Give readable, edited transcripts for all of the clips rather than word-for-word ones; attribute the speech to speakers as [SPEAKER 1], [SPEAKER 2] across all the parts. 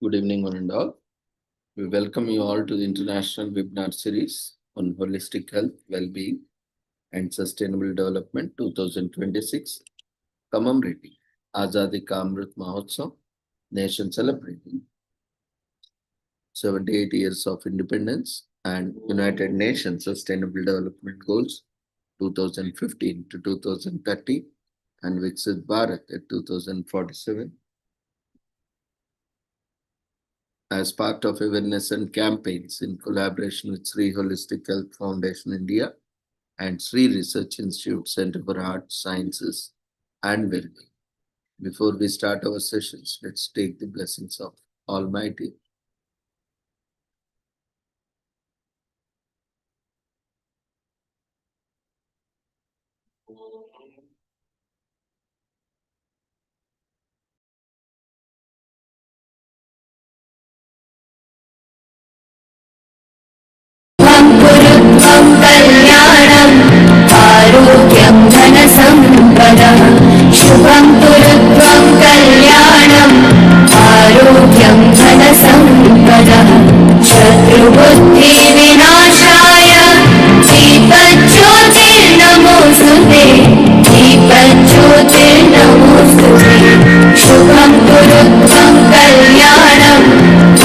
[SPEAKER 1] Good evening, one and all. We welcome you all to the International Webinar Series on Holistic Health, Well-being and Sustainable Development 2026, commemorating Azadi Ka Amrit Mahotsav, nation celebrating 78 years of independence and United Nations Sustainable Development Goals 2015 to 2030 and Viksit Bharat at 2047. As part of awareness and campaigns in collaboration with Sri Holistic Health Foundation India and Sri Research Institute Center for Arts, Sciences and Wellbeing. Before we start our sessions, let's take the blessings of Almighty.
[SPEAKER 2] कल्याणम् आरोग्यं धनसम्पदः शुभं कुरुत्वं कल्याणम् आरोग्यं धनसम्पदः शत्रुबुद्धिविनाशाय दीपज्योतिर्नमोऽस्तुते दीपज्योतिर्नमोऽस्तुते शुभं कुरुत्वं कल्याणम्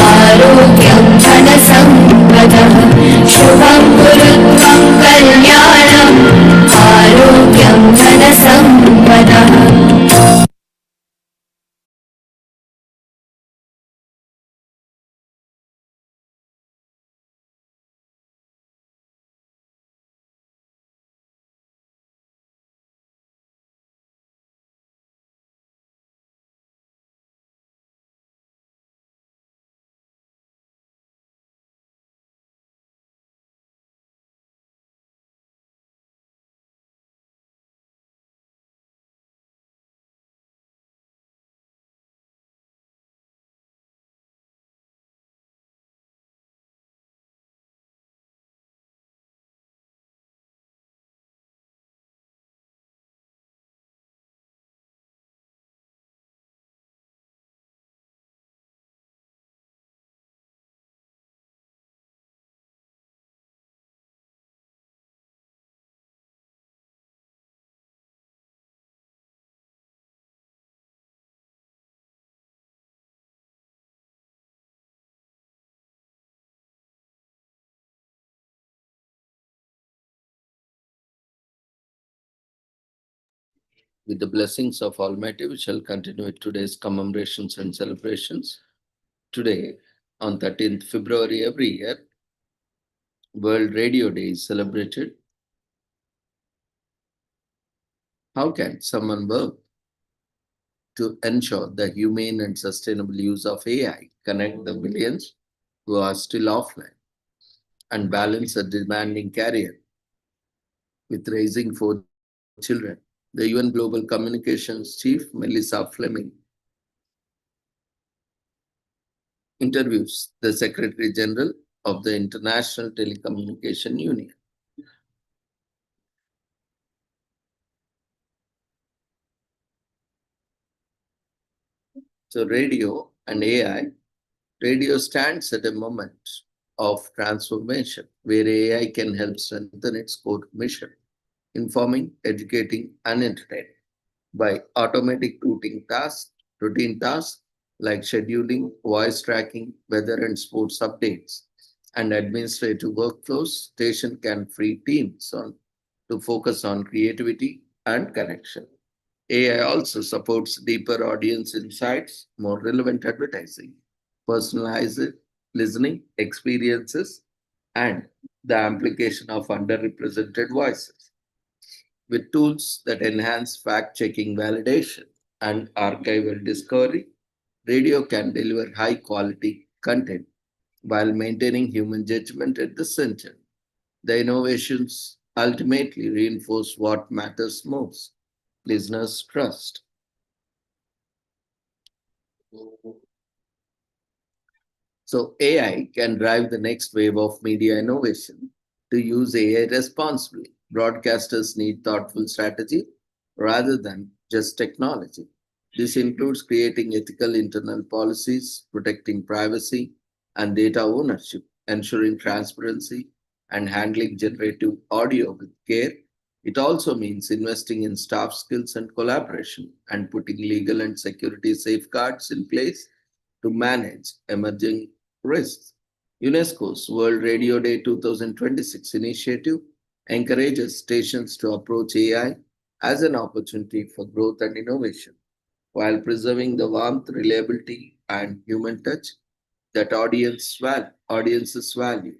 [SPEAKER 2] आरोग्यं धनसम्पदः शुभं कुरुत्वं कल्याणम् आरोग्यं धनसम्पदः
[SPEAKER 1] With the blessings of Almighty, we shall continue with today's commemorations and celebrations. Today, on 13th February every year, World Radio Day is celebrated. How can someone work to ensure the humane and sustainable use of AI, connect the millions who are still offline, and balance a demanding career with raising 4 children? The UN Global Communications Chief, Melissa Fleming, interviews the Secretary General of the International Telecommunication Union. So radio and AI. Radio stands at a moment of transformation where AI can help strengthen its core mission, informing, educating, and entertaining by automatic routine tasks like scheduling, voice tracking, weather and sports updates, and administrative workflows. Station can free teams to focus on creativity and connection. AI also supports deeper audience insights, more relevant advertising, personalized listening experiences, and the amplification of underrepresented voices. With tools that enhance fact checking validation and archival discovery, radio can deliver high quality content while maintaining human judgment at the center. The innovations ultimately reinforce what matters most: listeners' trust. So, AI can drive the next wave of media innovation. To use AI responsibly, broadcasters need thoughtful strategy rather than just technology. This includes creating ethical internal policies, protecting privacy and data ownership, ensuring transparency, and handling generative audio with care. It also means investing in staff skills and collaboration and putting legal and security safeguards in place to manage emerging risks. UNESCO's World Radio Day 2026 initiative encourages stations to approach AI as an opportunity for growth and innovation while preserving the warmth, reliability, and human touch that audiences value.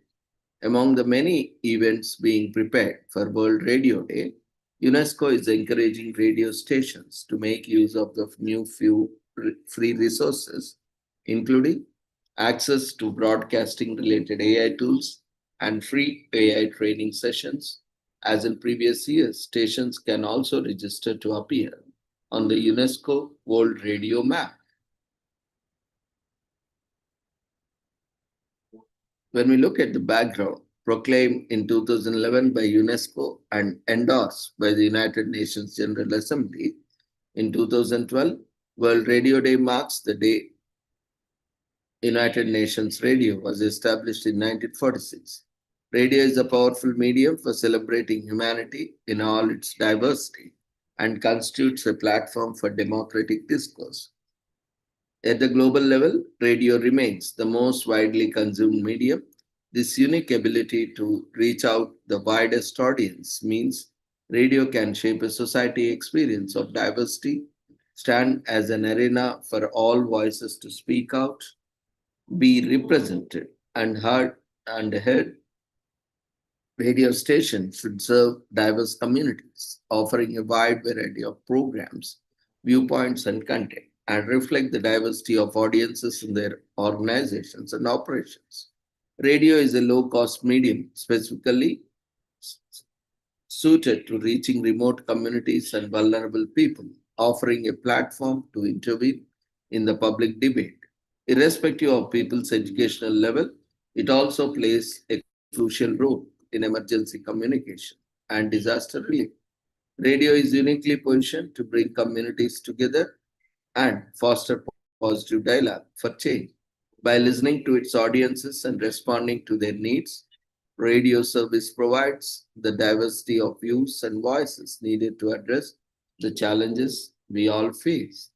[SPEAKER 1] Among the many events being prepared for World Radio Day, UNESCO is encouraging radio stations to make use of the new few free resources, including access to broadcasting related AI tools and free AI training sessions. As in previous years, stations can also register to appear on the UNESCO World Radio Map. When we look at the background, proclaimed in 2011 by UNESCO and endorsed by the United Nations General Assembly, in 2012, World Radio Day marks the day United Nations Radio was established in 1946. Radio is a powerful medium for celebrating humanity in all its diversity and constitutes a platform for democratic discourse. At the global level, radio remains the most widely consumed medium. This unique ability to reach out the widest audience means radio can shape a society experience of diversity, stand as an arena for all voices to speak out, be represented and heard. Radio stations should serve diverse communities, offering a wide variety of programs, viewpoints, and content, and reflect the diversity of audiences in their organizations and operations. Radio is a low cost medium specifically suited to reaching remote communities and vulnerable people, offering a platform to intervene in the public debate. Irrespective of people's educational level, it also plays a crucial role in emergency communication and disaster relief. Radio is uniquely positioned to bring communities together and foster positive dialogue for change. By listening to its audiences and responding to their needs, radio service provides the diversity of views and voices needed to address the challenges we all face.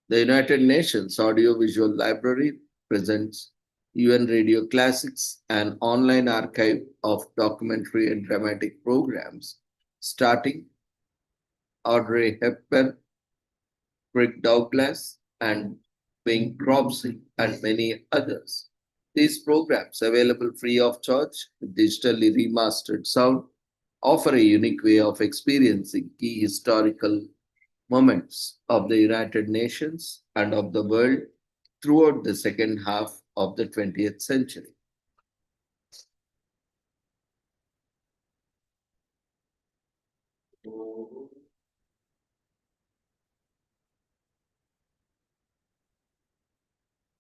[SPEAKER 1] The United Nations Audiovisual Library presents UN Radio Classics, an online archive of documentary and dramatic programs starting Audrey Hepburn, Rick Douglas, and Bing Crosby, and many others. These programs, available free of charge with digitally remastered sound, offer a unique way of experiencing key historical moments of the United Nations and of the world throughout the second half of the 20th century.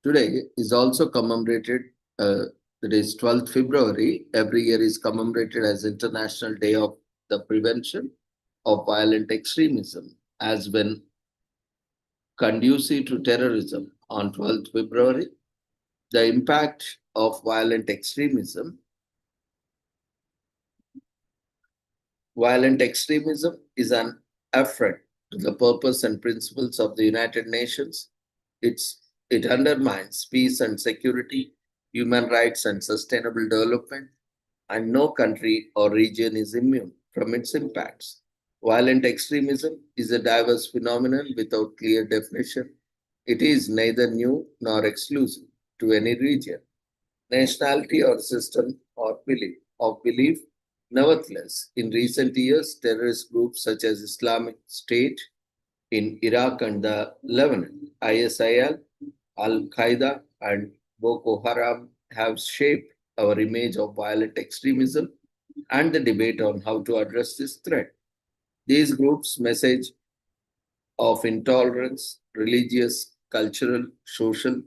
[SPEAKER 1] Today is also commemorated, it is 12th February, every year is commemorated as International Day of the Prevention of Violent Extremism, as when conducive to terrorism on 12th February, the impact of violent extremism. Violent extremism is an affront to the purpose and principles of the United Nations. It undermines peace and security, human rights and sustainable development, and no country or region is immune from its impacts. Violent extremism is a diverse phenomenon without clear definition. It is neither new nor exclusive to any region, nationality, or system or belief. Nevertheless, in recent years, terrorist groups such as Islamic State in Iraq and the Lebanon, ISIL, Al Qaeda, and Boko Haram have shaped our image of violent extremism and the debate on how to address this threat. These groups' message of intolerance, religious, cultural, social,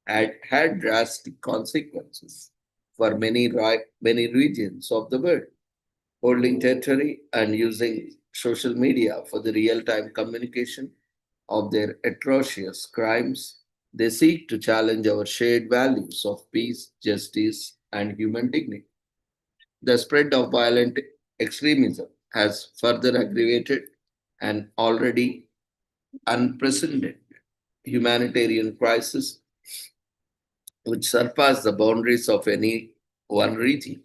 [SPEAKER 1] had drastic consequences for many regions of the world. Holding territory and using social media for the real-time communication of their atrocious crimes, they seek to challenge our shared values of peace, justice, and human dignity. The spread of violent extremism has further aggravated an already unprecedented humanitarian crisis which surpass the boundaries of any one region.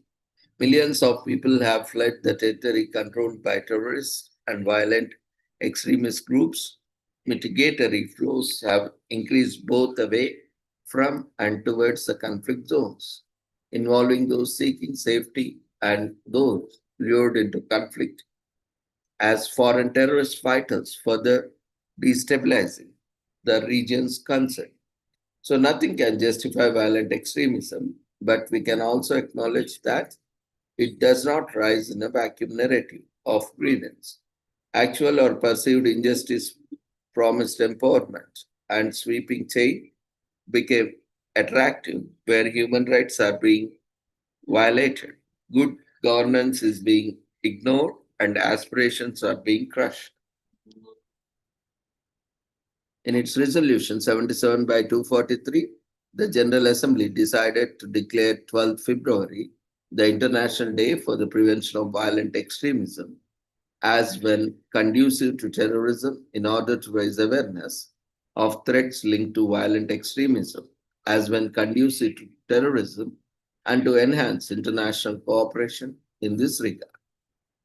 [SPEAKER 1] Millions of people have fled the territory controlled by terrorists and violent extremist groups. Mitigatory flows have increased both away from and towards the conflict zones, involving those seeking safety and those lured into conflict as foreign terrorist fighters, further destabilizing the region's concern. So nothing can justify violent extremism, but we can also acknowledge that it does not rise in a vacuum narrative of grievance. Actual or perceived injustice promised empowerment and sweeping change became attractive where human rights are being violated. Good governance is being ignored and aspirations are being crushed. In its resolution 77 by 243, the General Assembly decided to declare 12th February the International Day for the Prevention of Violent Extremism as when conducive to terrorism in order to raise awareness of threats linked to violent extremism, as when conducive to terrorism, and to enhance international cooperation in this regard.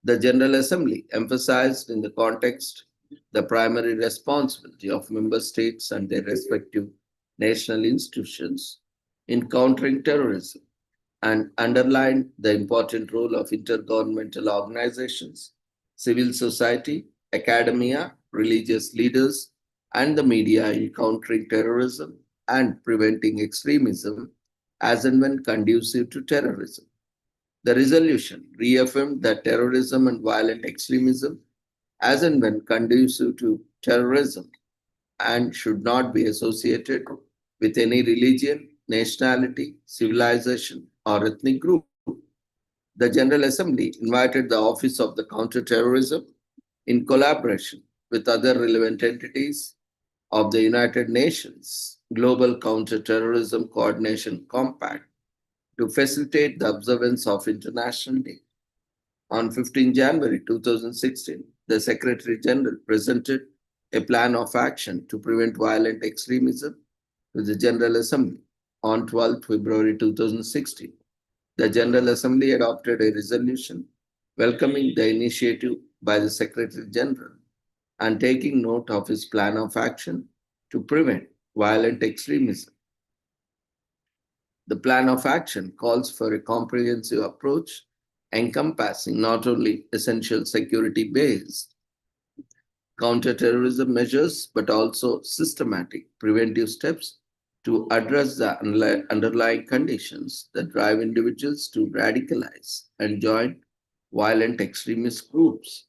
[SPEAKER 1] The General Assembly emphasized in the context the primary responsibility of member states and their respective national institutions in countering terrorism and underlined the important role of intergovernmental organizations, civil society, academia, religious leaders, and the media in countering terrorism and preventing extremism as and when conducive to terrorism. The resolution reaffirmed that terrorism and violent extremism, as and when conducive to terrorism, and should not be associated with any religion, nationality, civilization, or ethnic group. The General Assembly invited the Office of the Counterterrorism, in collaboration with other relevant entities of the United Nations Global Counterterrorism Coordination Compact, to facilitate the observance of International Day. On 15 January 2016, the Secretary General presented a plan of action to prevent violent extremism to the General Assembly. On 12 February 2016, the General Assembly adopted a resolution welcoming the initiative by the Secretary General and taking note of his plan of action to prevent violent extremism. The plan of action calls for a comprehensive approach encompassing not only essential security based counterterrorism measures but also systematic preventive steps to address the underlying conditions that drive individuals to radicalize and join violent extremist groups.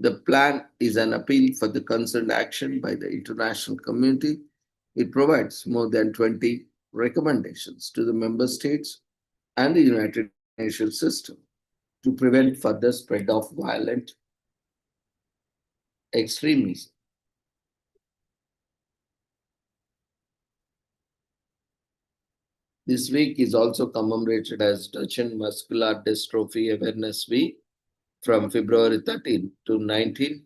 [SPEAKER 1] The plan is an appeal for the concerned action by the international community. It provides more than 20 recommendations to the member states and the United Nations system to prevent further spread of violent extremism. This week is also commemorated as Duchenne Muscular Dystrophy Awareness Week from February 13 to 19.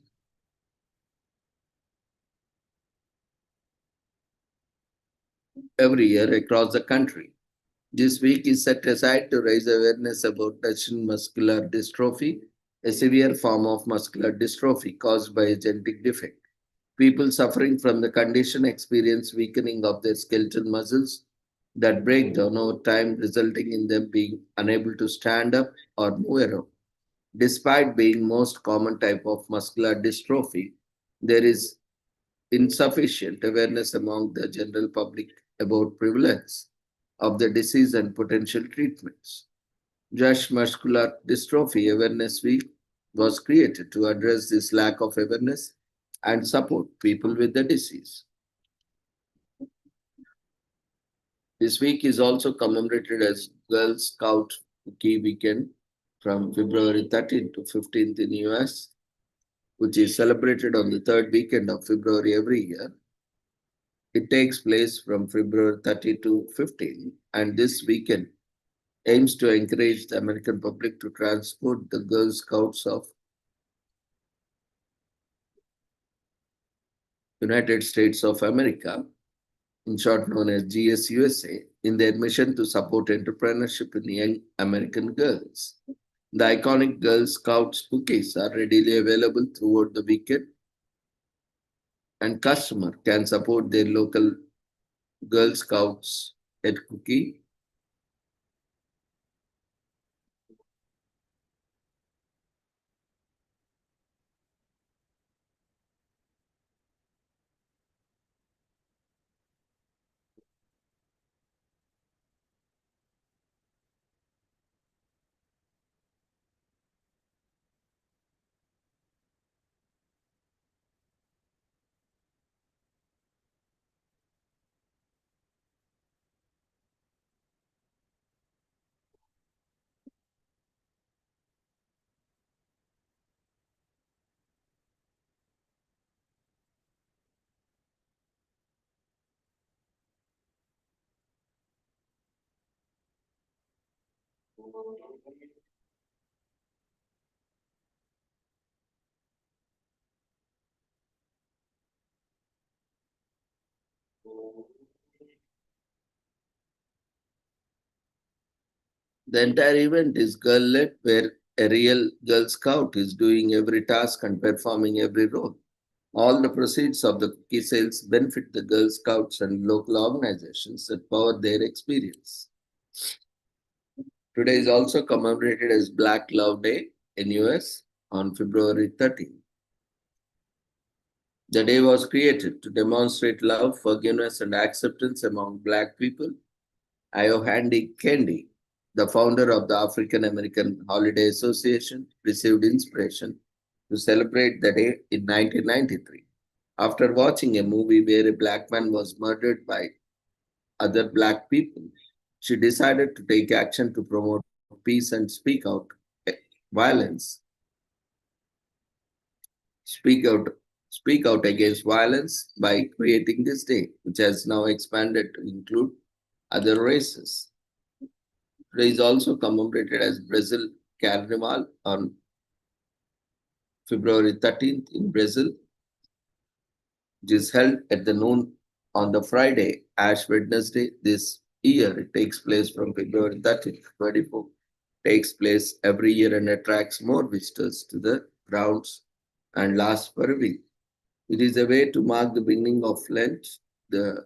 [SPEAKER 1] Every year across the country. This week is set aside to raise awareness about Duchenne muscular dystrophy, a severe form of muscular dystrophy caused by a genetic defect. People suffering from the condition experience weakening of their skeletal muscles that break down over time, resulting in them being unable to stand up or move around. Despite being most common type of muscular dystrophy, there is insufficient awareness among the general public about prevalence of the disease and potential treatments. Josh Muscular Dystrophy Awareness Week was created to address this lack of awareness and support people with the disease. This week is also commemorated as Girl Scout Cookie Weekend from February 13th to 15th in US. which is celebrated on the third weekend of February every year. It takes place from February 30 to 15, and this weekend aims to encourage the American public to transport the Girl Scouts of United States of America, in short known as GSUSA, in their mission to support entrepreneurship in young American girls. The iconic Girl Scouts cookies are readily available throughout the weekend, and customer can support their local Girl Scouts at cookie. The entire event is girl led, where a real Girl Scout is doing every task and performing every role. All the proceeds of the cookie sales benefit the Girl Scouts and local organizations that power their experience. Today is also commemorated as Black Love Day in US on February 13th. The day was created to demonstrate love, forgiveness, and acceptance among Black people. Ayohandi Kendi, the founder of the African American Holiday Association, received inspiration to celebrate the day in 1993. After watching a movie where a black man was murdered by other black people, she decided to take action to promote peace and violence. Speak out speak out against violence by creating this day, which has now expanded to include other races. Today is also commemorated as Brazil Carnival on February 13th in Brazil, which is held at the noon on the Friday, Ash Wednesday. This year it takes place from February 13th to 24th. Takes place every year and attracts more visitors to the grounds and lasts for a week. It is a way to mark the beginning of Lent. The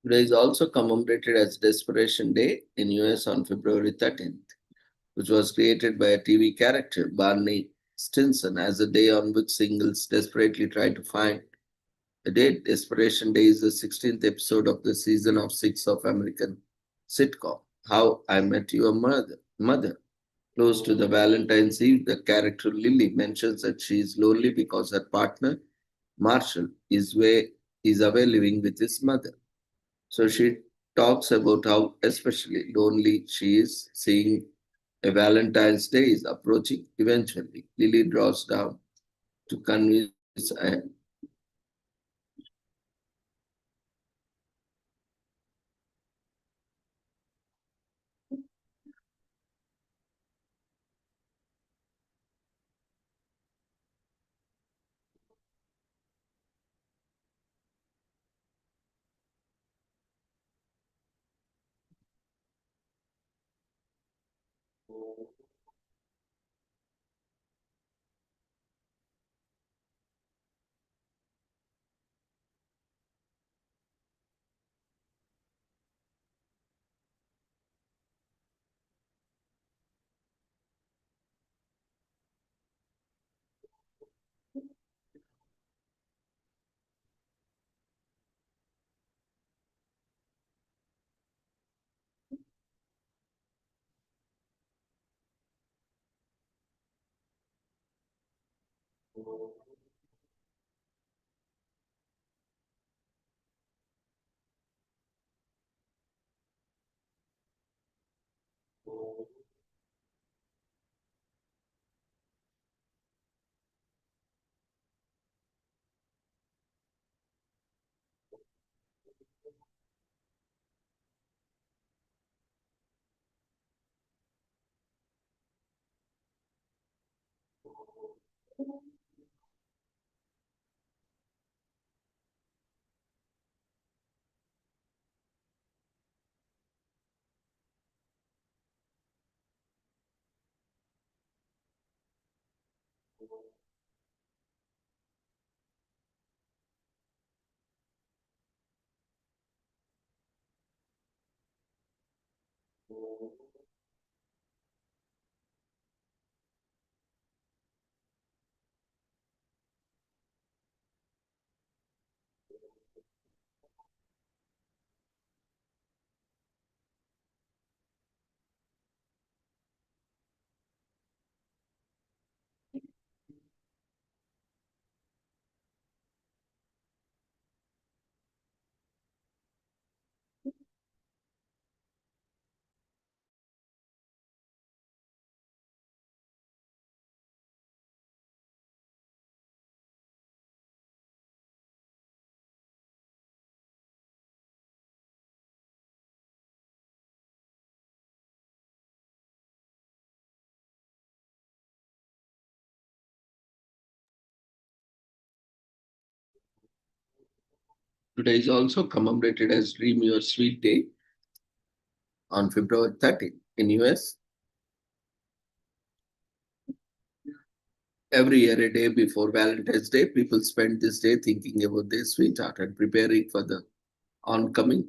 [SPEAKER 1] Today is also commemorated as Desperation Day in US on February 13th, which was created by a TV character, Barney Stinson, as a day on which singles desperately try to find a date. Desperation Day is the 16th episode of the season of 6 of American sitcom How I Met Your Mother. Close to the Valentine's Eve, the character Lily mentions that she is lonely because her partner, Marshall, is away living with his mother. So she talks about how especially lonely she is, seeing a Valentine's Day is approaching. Eventually, Lily draws down to convince Today is also commemorated as Dream Your Sweet Day on February 13th in US. Every year, a day before Valentine's Day, people spend this day thinking about their sweetheart and preparing for the oncoming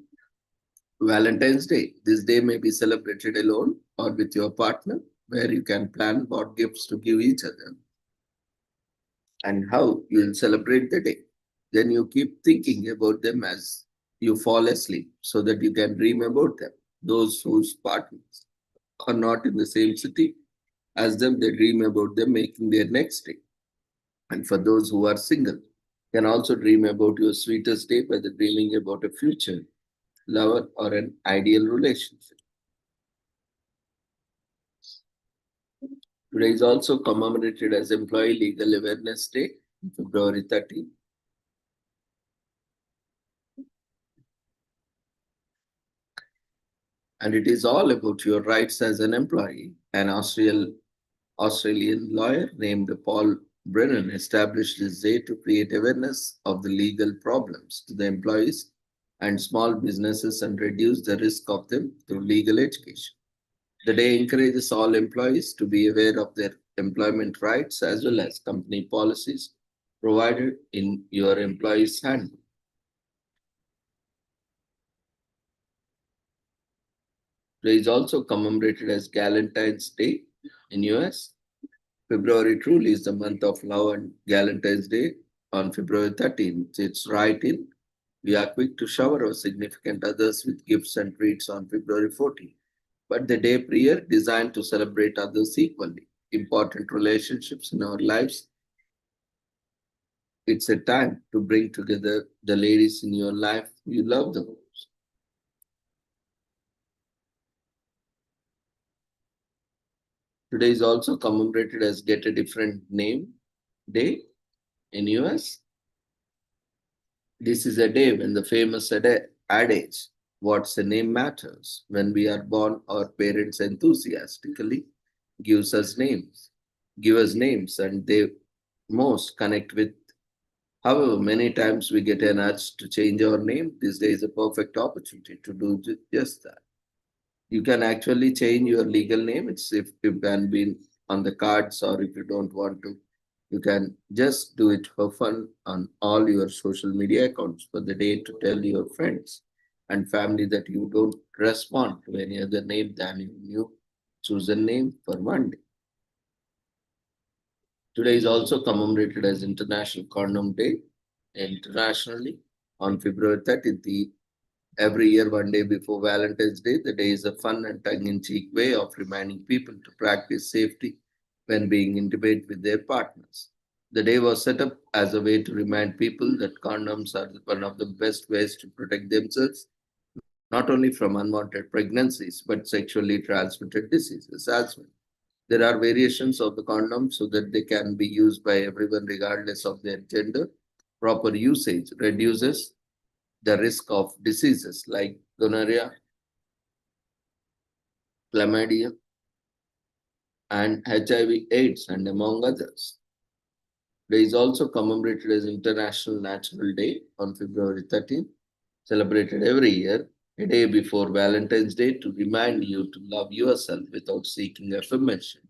[SPEAKER 1] Valentine's Day. This day may be celebrated alone or with your partner, where you can plan what gifts to give each other and how you will celebrate the day. Then you keep thinking about them as you fall asleep so that you can dream about them. Those whose partners are not in the same city as them, they dream about them making their next day. And for those who are single, can also dream about your sweetest day by the dreaming about a future lover or an ideal relationship. Today is also commemorated as Employee Legal Awareness Day, February 13th. And it is all about your rights as an employee. An Australian lawyer named Paul Brennan established this day to create awareness of the legal problems to the employees and small businesses and reduce the risk of them through legal education. The day encourages all employees to be aware of their employment rights as well as company policies provided in your employee's handbook. Today is also commemorated as Galentine's Day in US. February truly is the month of love, and Galentine's Day on February 13th. It's right in. We are quick to shower our significant others with gifts and treats on February 14th. But the day prior designed to celebrate others equally. Important relationships in our lives. It's a time to bring together the ladies in your life you love the most. Today is also commemorated as Get a Different Name Day in US. This is a day when the famous adage, what's a name matters. When we are born, our parents enthusiastically gives us names, give us names, and they most connect with. However, many times we get an urge to change our name. This day is a perfect opportunity to do just that. You can actually change your legal name. It's if you can be on the cards, or if you don't want to, you can just do it for fun on all your social media accounts for the day to tell your friends and family that you don't respond to any other name than your new chosen name for one day. Today is also commemorated as International Condom Day internationally on February 30th. Every year, one day before Valentine's Day, the day is a fun and tongue-in-cheek way of reminding people to practice safety when being intimate with their partners. The day was set up as a way to remind people that condoms are one of the best ways to protect themselves, not only from unwanted pregnancies, but sexually transmitted diseases as well. There are variations of the condom so that they can be used by everyone regardless of their gender. Proper usage reduces the risk of diseases like gonorrhea, chlamydia, and HIV/AIDS, and among others. Today is also commemorated as International Natural Day on February 13th, celebrated every year, a day before Valentine's Day to remind you to love yourself without seeking affirmation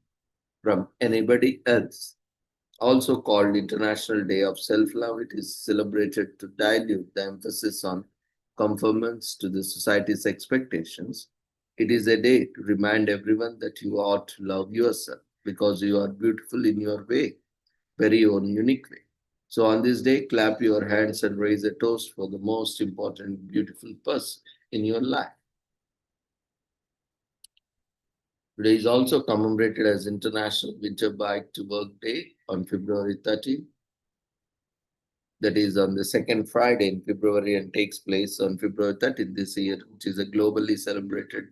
[SPEAKER 1] from anybody else. Also called International Day of Self-Love, it is celebrated to dilute the emphasis on conformance to the society's expectations. It is a day to remind everyone that you ought to love yourself because you are beautiful in your way, very own unique way. So on this day, clap your hands and raise a toast for the most important, beautiful person in your life. Today is also commemorated as International Winter Bike to Work Day on February 13th. That is on the second Friday in February and takes place on February 30th this year, which is a globally celebrated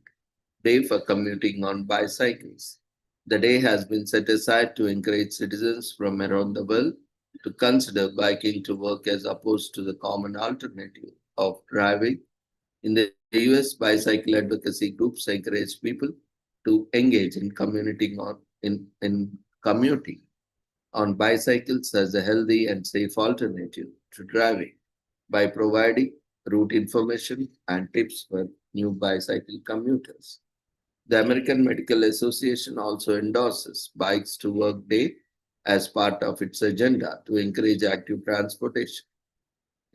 [SPEAKER 1] day for commuting on bicycles. The day has been set aside to encourage citizens from around the world to consider biking to work as opposed to the common alternative of driving. In the US, bicycle advocacy groups encourage people to engage in commuting on bicycles as a healthy and safe alternative to driving by providing route information and tips for new bicycle commuters. The American Medical Association also endorses Bikes to Work Day as part of its agenda to encourage active transportation.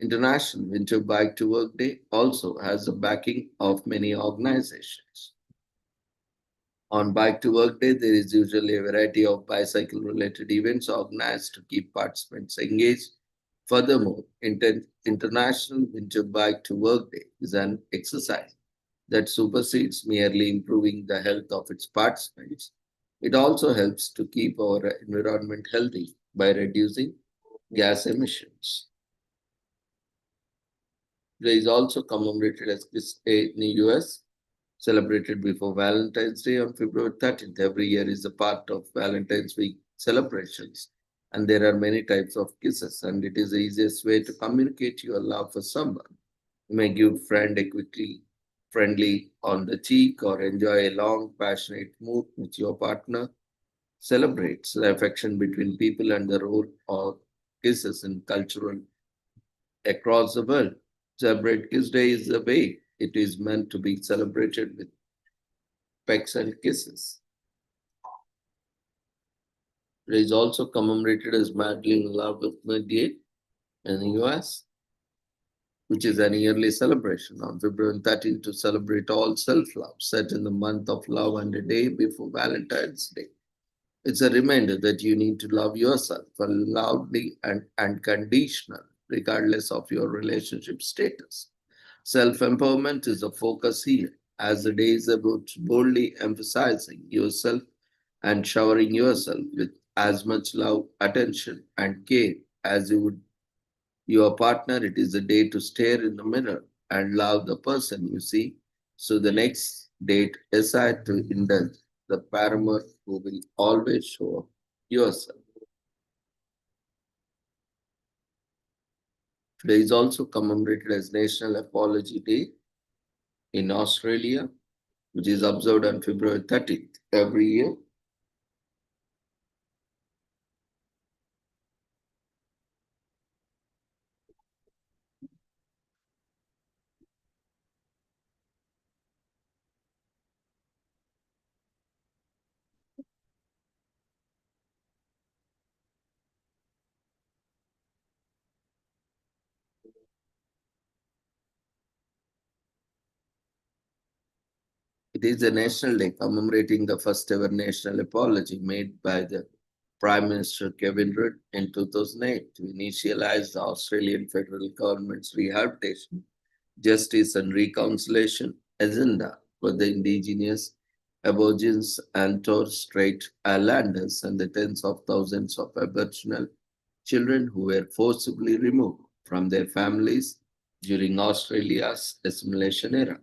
[SPEAKER 1] International Winter Bike to Work Day also has the backing of many organizations. On Bike to Work Day, there is usually a variety of bicycle related events organized to keep participants engaged. Furthermore, International Winter Bike to Work Day is an exercise that supersedes merely improving the health of its participants. It also helps to keep our environment healthy by reducing gas emissions. Today is also commemorated as Kiss Day in the US, celebrated before Valentine's Day on February 13th. Every year is a part of Valentine's Week celebrations, and there are many types of kisses, and it is the easiest way to communicate your love for someone. You may give friend a quickly friendly on the cheek or enjoy a long, passionate mood with your partner. Celebrates the affection between people and the role of kisses in cultural across the world. Celebrate Kiss Day is the way it is meant to be celebrated with pecks and kisses. It is also commemorated as Madly in Love with Day in the US, which is an yearly celebration on February 13th to celebrate all self-love set in the month of love and a day before Valentine's Day. It's a reminder that you need to love yourself loudly and unconditional, regardless of your relationship status. Self-empowerment is a focus here, as the day is about boldly emphasizing yourself and showering yourself with as much love, attention, and care as you would your partner. It is a day to stare in the mirror and love the person you see. So the next date decide to indulge the paramour who will always show up yourself. Today is also commemorated as National Apology Day in Australia, which is observed on February 30th every year. It is a national day commemorating the first ever national apology made by the Prime Minister Kevin Rudd in 2008 to initialize the Australian federal government's rehabilitation, justice and reconciliation agenda for the indigenous Aborigines and Torres Strait Islanders and the tens of thousands of Aboriginal children who were forcibly removed from their families during Australia's assimilation era.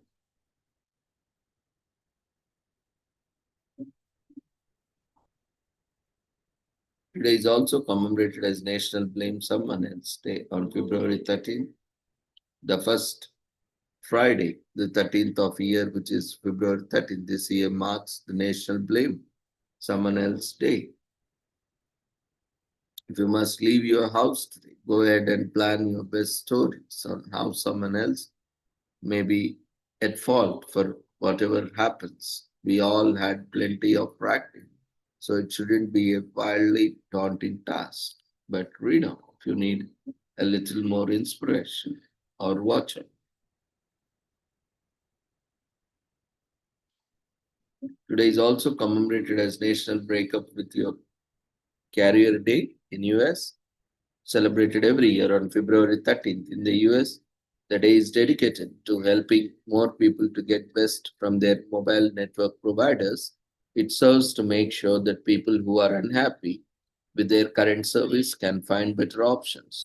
[SPEAKER 1] Today is also commemorated as National Blame Someone Else Day on February 13th, the first Friday, the 13th of year, which is February 13th. This year marks the National Blame Someone Else Day. If you must leave your house today, go ahead and plan your best stories on how someone else may be at fault for whatever happens. We all had plenty of practice, so it shouldn't be a wildly daunting task. But read on if you need a little more inspiration or watch it. Today is also commemorated as National Breakup with Your Career Day in US, celebrated every year on February 13th. In the US, the day is dedicated to helping more people to get best from their mobile network providers. It serves to make sure that people who are unhappy with their current service can find better options.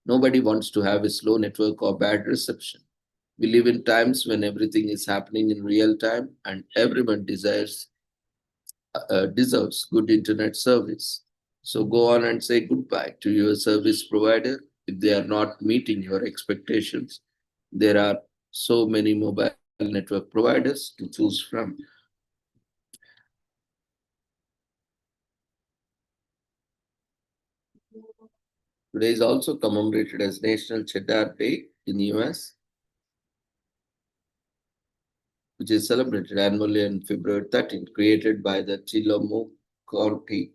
[SPEAKER 1] Nobody wants to have a slow network or bad reception. We live in times when everything is happening in real time and everyone deserves good internet service. So go on and say goodbye to your service provider if they are not meeting your expectations. There are so many mobile network providers to choose from. Today is also commemorated as National Cheddar Day in the US, which is celebrated annually on February 13th, created by the Tillamook County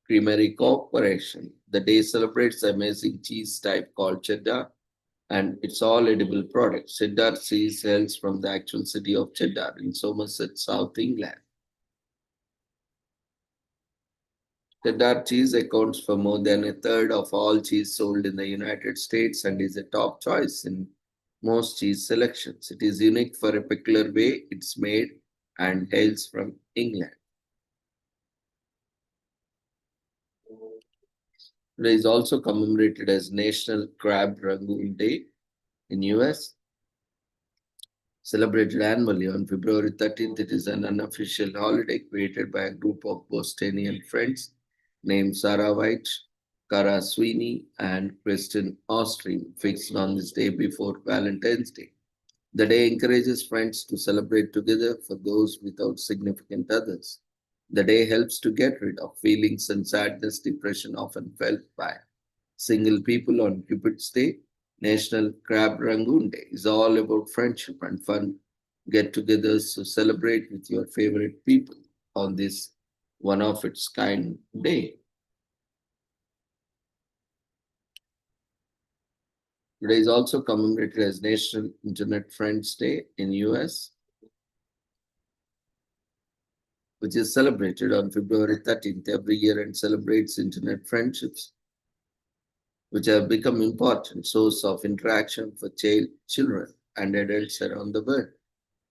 [SPEAKER 1] Creamery Corporation. The day celebrates the amazing cheese type called cheddar, and it's all edible products. Cheddar cheese hails from the actual city of Cheddar in Somerset, South England. Cheddar cheese accounts for more than a third of all cheese sold in the United States and is a top choice in most cheese selections. It is unique for a peculiar way it's made and hails from England. Today is also commemorated as National Crab Rangoon Day in US. Celebrated annually on February 13th, it is an unofficial holiday created by a group of Bostonian friends named Sarah White, Cara Sweeney, and Kristen Ostring, fixed on this day before Valentine's Day. The day encourages friends to celebrate together for those without significant others. The day helps to get rid of feelings and sadness, depression often felt by single people on Cupid's Day. National Crab Rangoon Day is all about friendship and fun get-togethers to celebrate with your favorite people on this one of its kind day. Today is also commemorated as National Internet Friends Day in US, which is celebrated on February 13th every year and celebrates internet friendships, which have become important source of interaction for children and adults around the world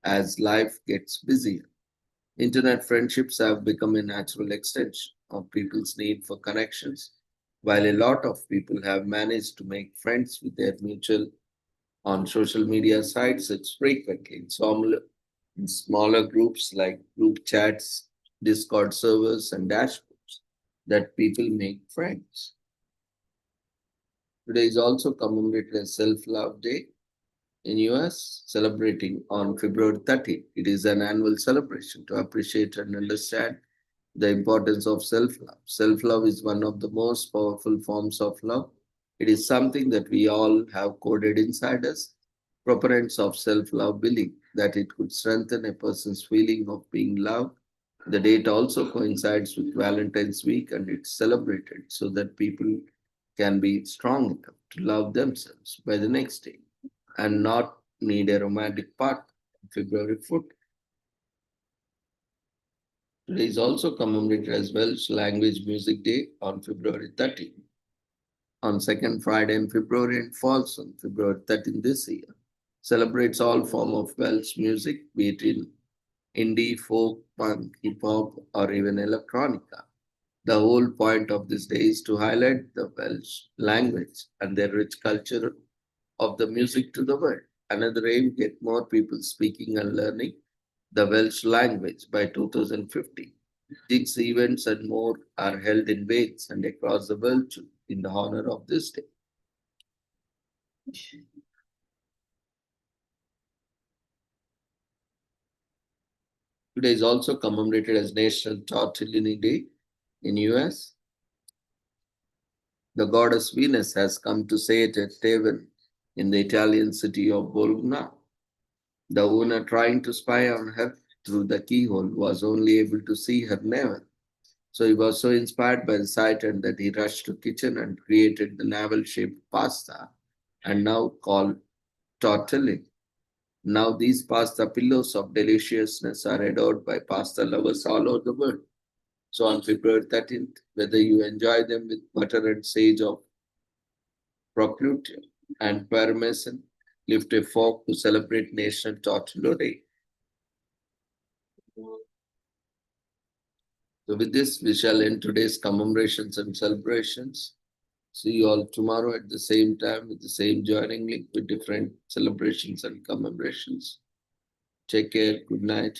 [SPEAKER 1] as life gets busier. Internet friendships have become a natural extension of people's need for connections, while a lot of people have managed to make friends with their mutual on social media sites. It's frequently in smaller groups like group chats, Discord servers, and dashboards that people make friends. Today is also commemorated as Self-Love Day in US, celebrating on February 30th. It is an annual celebration to appreciate and understand the importance of self-love. Self-love is one of the most powerful forms of love. It is something that we all have coded inside us. Proponents of self-love believe that it could strengthen a person's feeling of being loved. The date also coincides with Valentine's Week and it's celebrated so that people can be strong enough to love themselves by the next day and not need a romantic partner. February 4th, Today is also commemorated as Welsh Language Music Day on February 13. On second Friday in February and falls on February 13 this year. Celebrates all form of Welsh music, be it in indie, folk, punk, hip hop, or even electronica. The whole point of this day is to highlight the Welsh language and their rich culture of the music to the world. Another aim, get more people speaking and learning the Welsh language by 2050. These events and more are held in Wales and across the world too, in the honor of this day. Today is also commemorated as National Tortellini Day in US. The goddess Venus has come to sate at Tavern in the Italian city of Bologna. The owner, trying to spy on her through the keyhole, was only able to see her navel. So he was so inspired by the sight and that he rushed to kitchen and created the navel-shaped pasta, and now called tortellini. Now these pasta pillows of deliciousness are adored by pasta lovers all over the world. So on February 13th, whether you enjoy them with butter and sage of prosciutto and parmesan, lift a fork to celebrate National Tortilla Day. So with this, we shall end today's commemorations and celebrations. See you all tomorrow at the same time with the same joining link with different celebrations and commemorations. Take care. Good night.